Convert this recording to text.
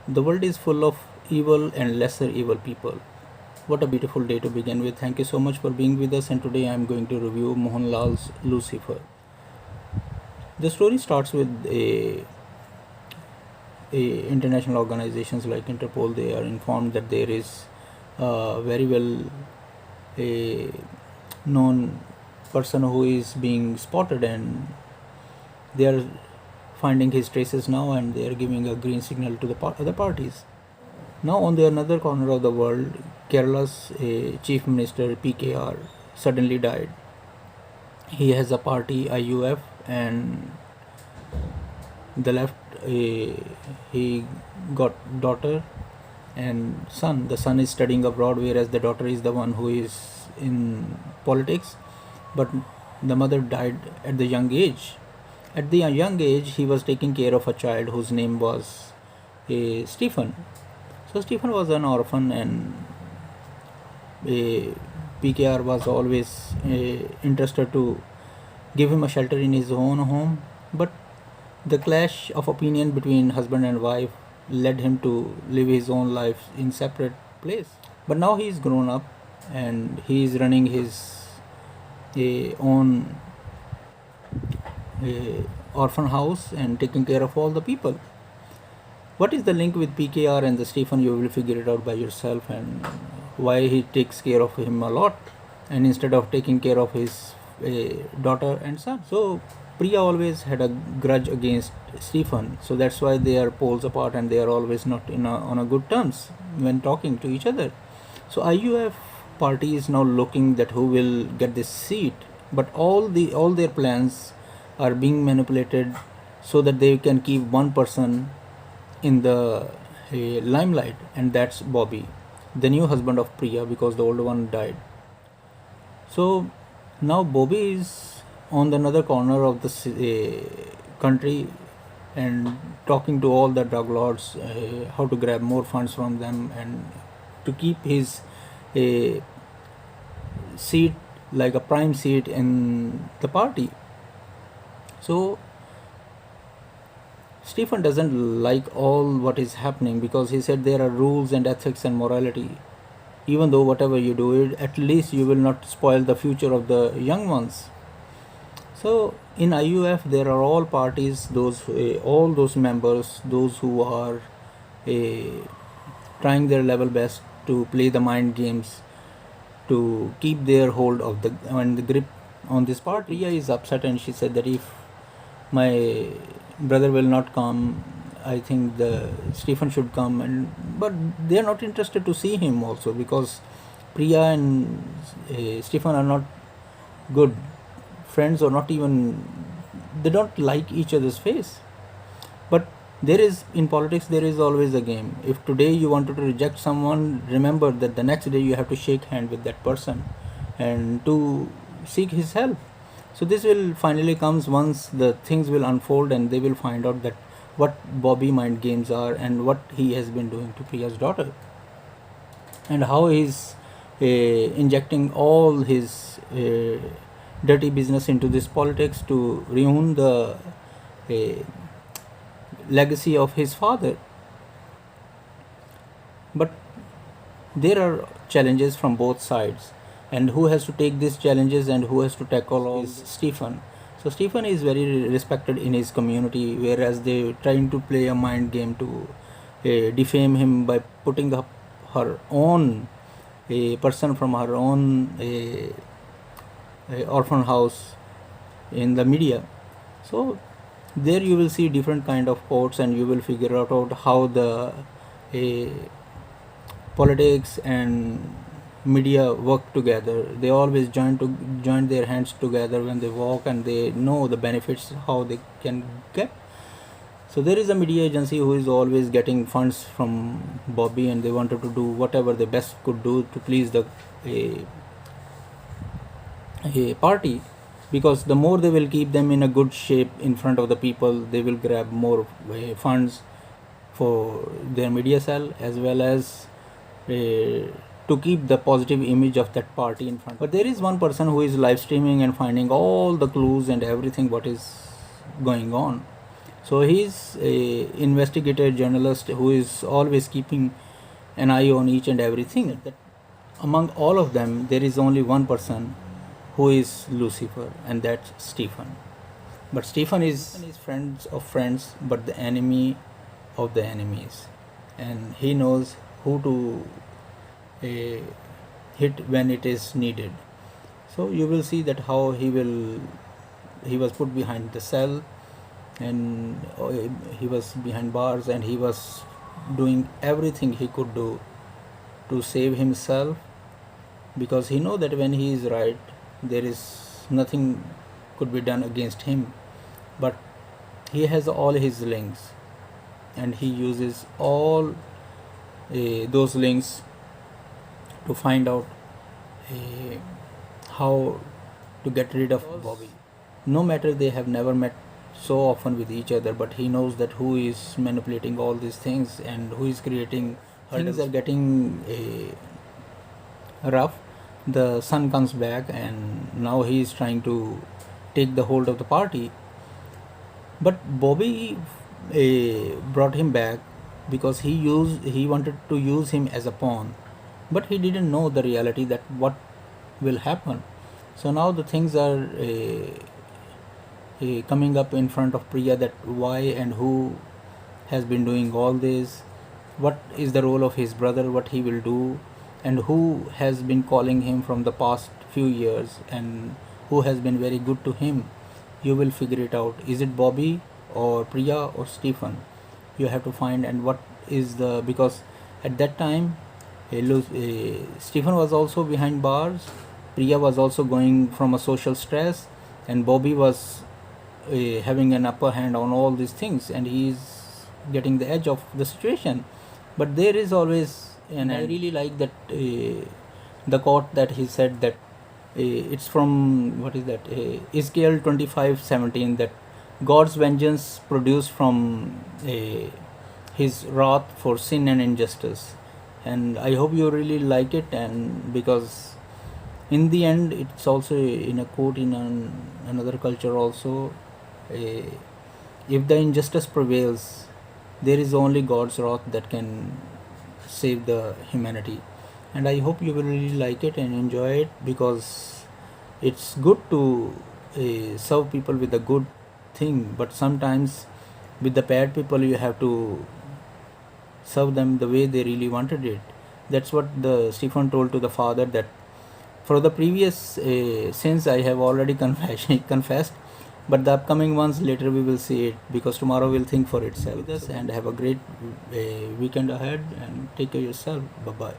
The world is full of evil and lesser evil people. What a beautiful day to begin with. Thank you so much for being with us, and today I am going to review Mohanlal's Lucifer. The story starts with a international organizations like Interpol. They are informed that there is a very well a known person who is being spotted, and they are finding his traces now, and they are giving a green signal to the other parties. Now, on the another corner of the world, Kerala's chief minister PKR suddenly died. He has a party IUF, and the left he got daughter and son. The son is studying abroad, whereas the daughter is the one who is in politics. But the mother died at the young age. At the young age, he was taking care of a child whose name was Stephen. So Stephen was an orphan, and PKR was always interested to give him a shelter in his own home. But the clash of opinion between husband and wife led him to live his own life in separate place. But now he is grown up, and he is running his own orphan house and taking care of all the people. What is the link with PKR and the Stephen? You will figure it out by yourself, and why he takes care of him a lot, and instead of taking care of his daughter and son. So Priya always had a grudge against Stephen, so that's why they are poles apart, and they are always not on a good terms when talking to each other. So IUF party is now looking that who will get this seat, but all their plans are being manipulated so that they can keep one person in the limelight, and that's Bobby, the new husband of Priya, because the older one died. So now Bobby is on the another corner of the country and talking to all the drug lords how to grab more funds from them and to keep his seat, like a prime seat in the party. So Stephen doesn't like all what is happening, because he said there are rules and ethics and morality. Even though whatever you do it, at least you will not spoil the future of the young ones. So in IUF there are all parties, all those members, those who are trying their level best to play the mind games to keep their hold of the grip on this party. Priya is upset, and she said that if my brother will not come, I think the Stephen should come, but they are not interested to see him also, because Priya and Stephen are not good friends, or not even, they don't like each other's face. But there is, in politics there is always a game. If today you wanted to reject someone, remember that the next day you have to shake hand with that person and to seek his help. So this will finally comes once the things will unfold, and they will find out that what Bobby mind games are, and what he has been doing to Priya's daughter, and how he's injecting all his dirty business into this politics to ruin the legacy of his father. But there are challenges from both sides, and who has to take these challenges and who has to tackle all is Stephen. So Stephen is very respected in his community, whereas they trying to play a mind game to defame him by putting up her own a person from her own orphan house in the media. So there you will see different kind of quotes, and you will figure out how the politics and media work together. They always join their hands together when they walk, and they know the benefits how they can get. So there is a media agency who is always getting funds from Bobby, and they wanted to do whatever they best could do to please the party, because the more they will keep them in a good shape in front of the people, they will grab more funds for their media cell, as well as to keep the positive image of that party in front. But there is one person who is live streaming and finding all the clues and everything what is going on. So he's a investigator journalist who is always keeping an eye on each and everything. That among all of them, there is only one person who is Lucifer, and that's Stephen. But Stephen is friends of friends, but the enemy of the enemies, and he knows who to uh, hit when it is needed. So you will see that how he was put behind the cell, and he was behind bars, and he was doing everything he could do to save himself, because he know that when he is right, there is nothing could be done against him. But he has all his links, and he uses all those links to find out uh, how to get rid of Bobby. No matter they have never met so often with each other, but he knows that who is manipulating all these things and who is creating hurdles. Things are getting rough. The son comes back, and now he is trying to take the hold of the party. But Bobby brought him back because he wanted to use him as a pawn, but he didn't know the reality that what will happen. So now the things are coming up in front of Priya, that why and who has been doing all this, what is the role of his brother, what he will do, and who has been calling him from the past few years, and who has been very good to him. You will figure it out. Is it Bobby or Priya or Stephen? You have to find. And what is the, because at that time Stephen was also behind bars, Priya was also going from a social stress, and Bobby was having an upper hand on all these things, and he is getting the edge of the situation. But there is always, and I really like that the quote that he said, that it's from, what is that, Ezekiel 25:17, that God's vengeance produced from his wrath for sin and injustice. And I hope you really like it, and because in the end it's also in a quote in another culture also, if the injustice prevails, there is only God's wrath that can save the humanity. And I hope you will really like it and enjoy it, because it's good to serve people with a good thing, but sometimes with the bad people you have to serve them the way they really wanted it. That's what the Stephen told to the father, that for the previous sins I have already confessed, but the upcoming ones later we will see it, because tomorrow will think for itself. With us, and have a great weekend ahead, and take care of yourself. Bye bye.